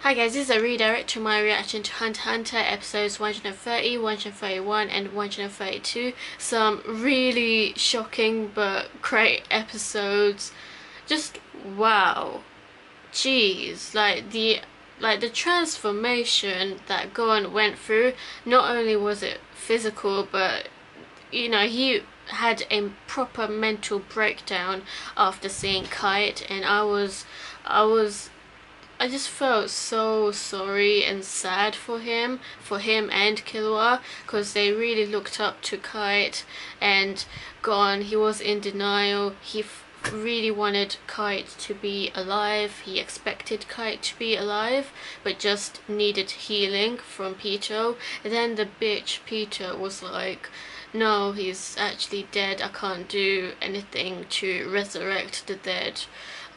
Hi guys, this is a redirect to my reaction to Hunter x Hunter episodes 130, 131 and 132. Some really shocking but great episodes. Just wow. Jeez, like the transformation that Gon went through, not only was it physical, but you know, he had a proper mental breakdown after seeing Kite, and I just felt so sorry and sad for him and Killua, because they really looked up to Kite. And Gon, he was in denial. He really wanted Kite to be alive. He expected Kite to be alive, but just needed healing from Pitou. And then the bitch Pitou was like, no, he's actually dead. I can't do anything to resurrect the dead.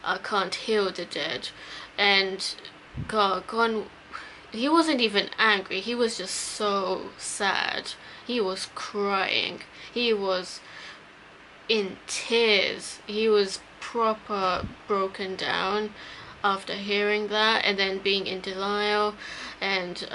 I can't heal the dead. And God, Gon, he wasn't even angry. He was just so sad. He was crying. He was in tears. He was proper broken down after hearing that, and then being in denial, and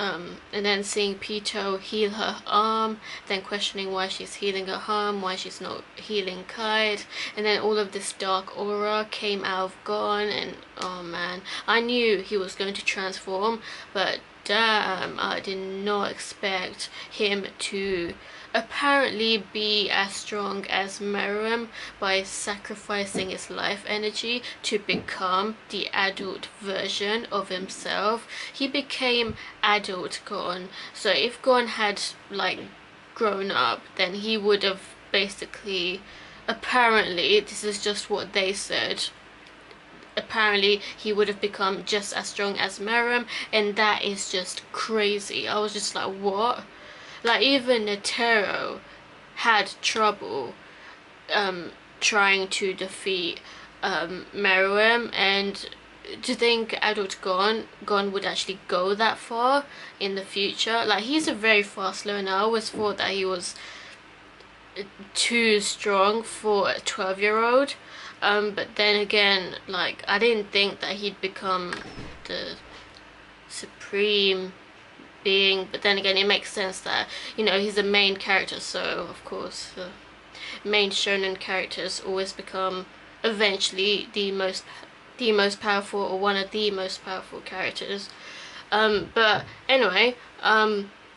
then seeing Pitou heal her arm, then questioning why she's healing her arm, why she's not healing Kite, and then all of this dark aura came out of Gon. And oh man, I knew he was going to transform, but damn, I did not expect him to apparently be as strong as Meruem by sacrificing his life energy to become the adult version of himself. He became adult Gon. So if Gon had like grown up, then he would have basically, apparently, this is just what they said, apparently he would have become just as strong as Meruem, and that is just crazy. I was just like, what? Like, even Netero had trouble trying to defeat Meruem, and to think adult Gon would actually go that far in the future. Like, he's a very fast learner. I always thought that he was too strong for a 12-year-old. But then again, like, I didn't think that he'd become the supreme being. But then again, it makes sense that, you know, he's a main character, so of course the main shonen characters always become eventually the most powerful, or one of the most powerful characters. But anyway,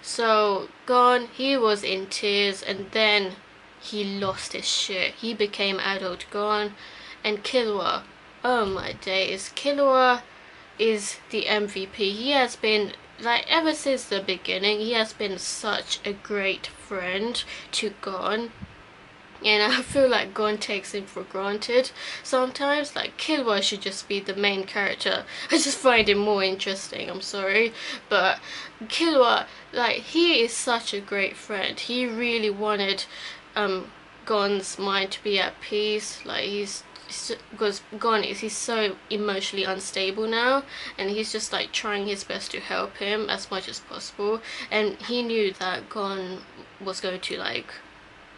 so Gon, he was in tears, and then he lost his shit. He became adult Gon. And Killua, oh my days, Killua is the MVP. He has been, like, ever since the beginning, he has been such a great friend to Gon. And I feel like Gon takes him for granted sometimes. Like, Killua should just be the main character. I just find him more interesting, I'm sorry. But Killua, like, he is such a great friend. He really wanted Gon's mind to be at peace. Like, because Gon he's so emotionally unstable now, and he's just like trying his best to help him as much as possible. And he knew that Gon was going to like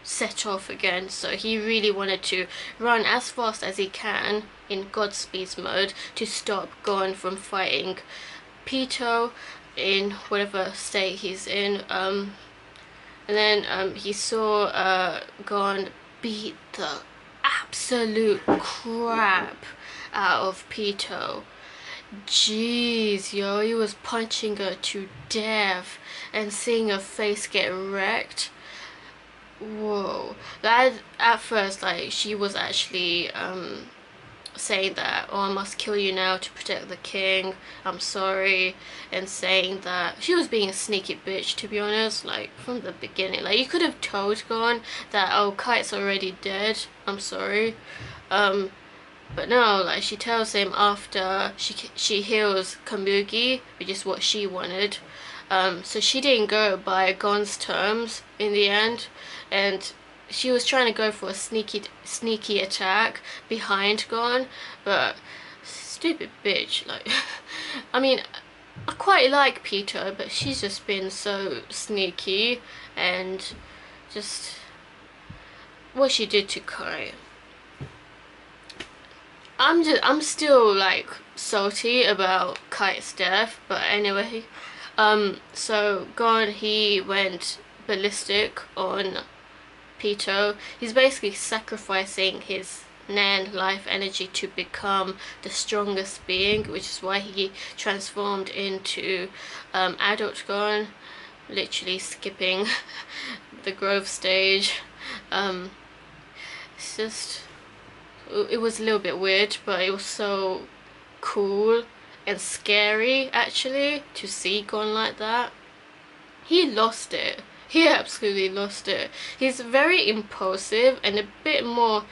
set off again, so he really wanted to run as fast as he can in Godspeed mode to stop Gon from fighting Pitou in whatever state he's in. And then he saw Gon beat the absolute crap out of Pitou. Jeez, yo, he was punching her to death, and seeing her face get wrecked. Whoa. That, at first, like, she was actually saying that, oh, I must kill you now to protect the king, I'm sorry, and saying that she was being a sneaky bitch, to be honest, like, from the beginning. Like, you could have told Gon that, oh, Kite's already dead, I'm sorry. But no, like, she tells him after she heals Komugi, which is what she wanted. So she didn't go by Gon's terms in the end, and she was trying to go for a sneaky attack behind Gon, but stupid bitch, like, I mean, I quite like Pitou, but she's just been so sneaky, and just what she did to Kite. I'm still like salty about Kite's death. But anyway, so Gon, he went ballistic on Pitou. He's basically sacrificing his Nan life energy to become the strongest being, which is why he transformed into adult Gon, literally skipping the growth stage. It's just, it was a little bit weird, but it was so cool and scary actually to see Gon like that. He lost it. He absolutely lost it. He's very impulsive and a bit more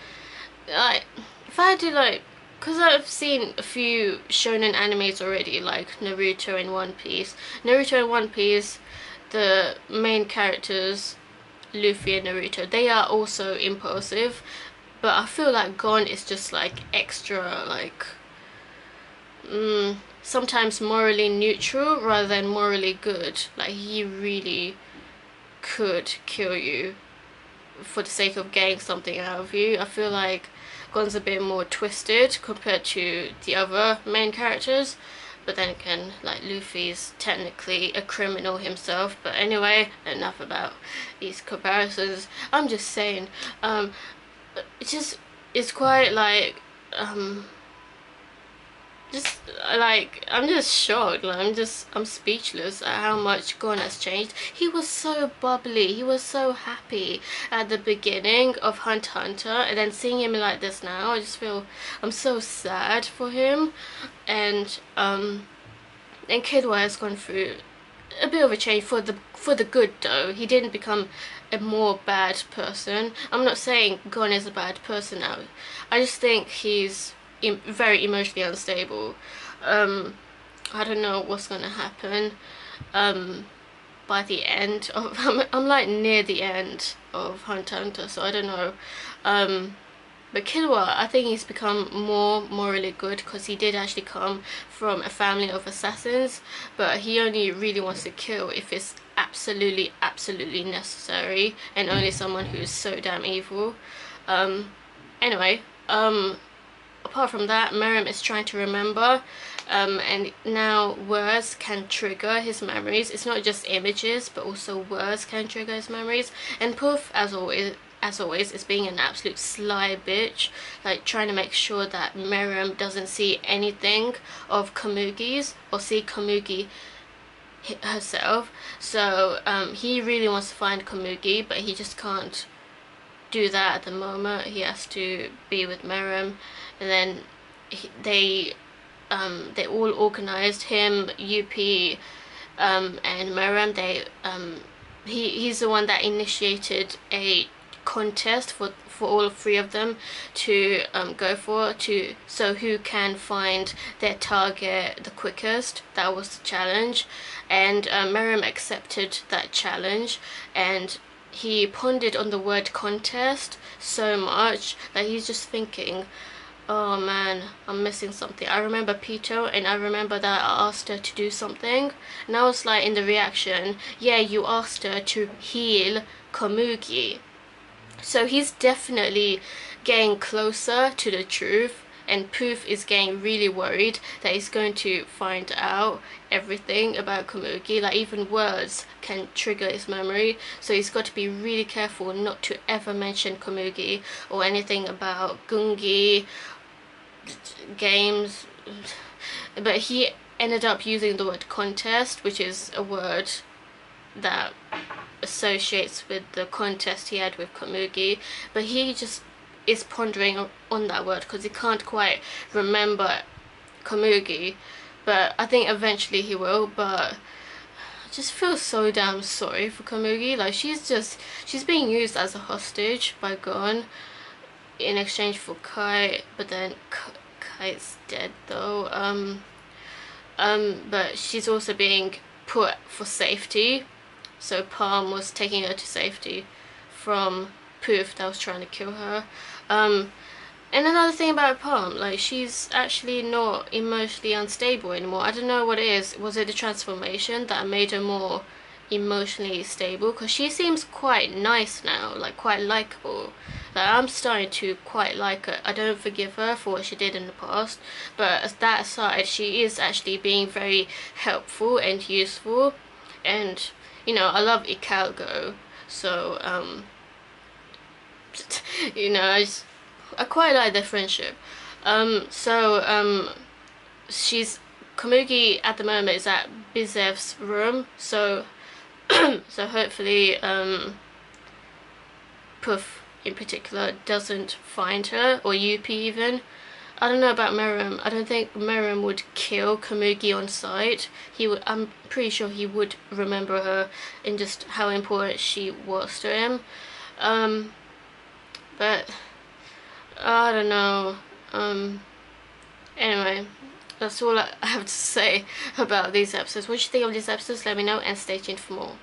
like, if I had to like, because I've seen a few shonen animes already, like Naruto and One Piece. Naruto and One Piece, the main characters, Luffy and Naruto, they are also impulsive, but I feel like Gon is just like extra, like sometimes morally neutral rather than morally good. Like, he really could kill you for the sake of getting something out of you. I feel like Gon's a bit more twisted compared to the other main characters, but then again, like, Luffy's technically a criminal himself. But anyway, enough about these comparisons. I'm just saying, it's quite like just like, I'm just shocked. Like, I'm speechless at how much Gon has changed. He was so bubbly, he was so happy at the beginning of Hunter x Hunter, and then seeing him like this now, I just feel, I'm so sad for him. And Killua has gone through a bit of a change for the good though. He didn't become a more bad person. I'm not saying Gon is a bad person now. I just think he's very emotionally unstable. I don't know what's gonna happen by the end of I'm like near the end of Hunter x Hunter, so I don't know. But Killua, I think he's become more morally good because he did actually come from a family of assassins, but he only really wants to kill if it's absolutely necessary, and only someone who's so damn evil. Anyway, apart from that, Meruem is trying to remember, and now words can trigger his memories. It's not just images, but also words can trigger his memories. And Pouf, as always, is being an absolute sly bitch, like trying to make sure that Meruem doesn't see anything of Komugi's, or see Komugi herself. So he really wants to find Komugi, but he just can't do that at the moment. He has to be with Meruem. And then they all organized him, UP, and Meruem. He's the one that initiated a contest for all three of them to go for, so who can find their target the quickest. That was the challenge, and Meruem accepted that challenge, and he pondered on the word contest so much that he's just thinking, oh man, I'm missing something. I remember Pitou, and I remember that I asked her to do something, and I was like, in the reaction, yeah, you asked her to heal Komugi. So he's definitely getting closer to the truth, and Pouf is getting really worried that he's going to find out everything about Komugi. Like, even words can trigger his memory, so he's got to be really careful not to ever mention Komugi or anything about Gungi games. But he ended up using the word contest, which is a word that associates with the contest he had with Komugi, but he just is pondering on that word because he can't quite remember Komugi. But I think eventually he will. But I just feel so damn sorry for Komugi. Like, she's being used as a hostage by Gon in exchange for Kite, but then Kite's dead though. But she's also being put for safety. So Palm was taking her to safety from Pouf that was trying to kill her. And another thing about Palm, like, she's actually not emotionally unstable anymore. I don't know what it is. Was it the transformation that made her more emotionally stable? Because she seems quite nice now, like quite likable. Like, I'm starting to quite like her. I don't forgive her for what she did in the past, but as that aside, she is actually being very helpful and useful. And you know, I love Ikago, so you know, I quite like their friendship. She's Komugi at the moment is at Bizev's room, so so hopefully Pouf in particular doesn't find her, or Yuppie even. I don't know about Meruem. I don't think Meruem would kill Komugi on sight. He would. I'm pretty sure he would remember her and just how important she was to him. But I don't know. Anyway, that's all I have to say about these episodes. What do you think of these episodes? Let me know and stay tuned for more.